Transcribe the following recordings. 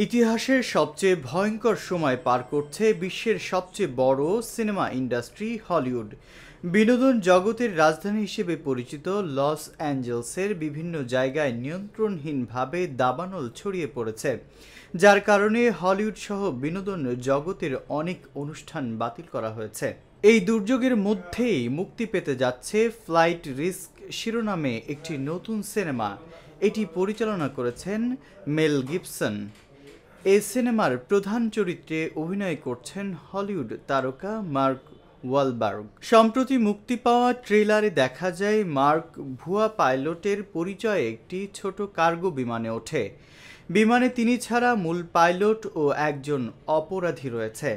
ইতিহাসের সবচেয়ে ভয়ঙ্কর সময় পার করছে বিশ্বের সবচেয়ে বড় সিনেমা ইন্ডাস্ট্রি হলিউড। বিনোদন জগতের রাজধানী হিসেবে পরিচিত লস অ্যাঞ্জেলসের বিভিন্ন জায়গায় নিয়ন্ত্রণহীনভাবে দাবানল ছড়িয়ে পড়েছে, যার কারণে হলিউড সহ বিনোদন জগতের অনেক অনুষ্ঠান বাতিল করা হয়েছে। এই দুর্যোগের মধ্যেই মুক্তি পেতে যাচ্ছে ফ্লাইট রিস্ক শিরোনামে একটি নতুন সিনেমা। এটি পরিচালনা করেছেন মেল গিবসন। এই সিনেমার প্রধান চরিত্রে অভিনয় করছেন হলিউড তারকা মার্ক ওয়ালবার্গ। সম্প্রতি মুক্তি পাওয়া ট্রেলারে দেখা যায় মার্ক ভুয়া পাইলটের পরিচয়ে একটি ছোট কার্গো বিমানে ওঠে। বিমানে তিনি ছাড়া মূল পাইলট ও একজন অপরাধী রয়েছে।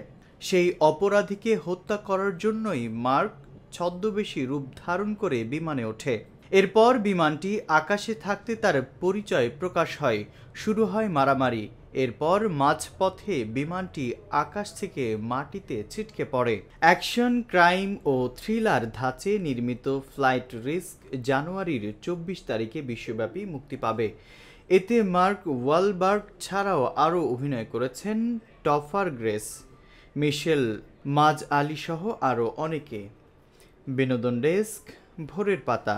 সেই অপরাধীকে হত্যা করার জন্যই মার্ক ছদ্মবেশী রূপ ধারণ করে বিমানে ওঠে। এরপর বিমানটি আকাশে থাকতে তার পরিচয় প্রকাশ হয়, শুরু হয় মারামারি। এরপর মাঝপথে বিমানটি আকাশ থেকে মাটিতে ছিটকে পড়ে। অ্যাকশন, ক্রাইম ও থ্রিলার ধাঁচে নির্মিত ফ্লাইট রিস্ক জানুয়ারির ২৪ তারিখে বিশ্বব্যাপী মুক্তি পাবে। এতে মার্ক ওয়ালবার্গ ছাড়াও আরও অভিনয় করেছেন টফার গ্রেস, মিশেল মাজ আলী সহ আরও অনেকে। বিনোদন ডেস্ক, ভোরের পাতা।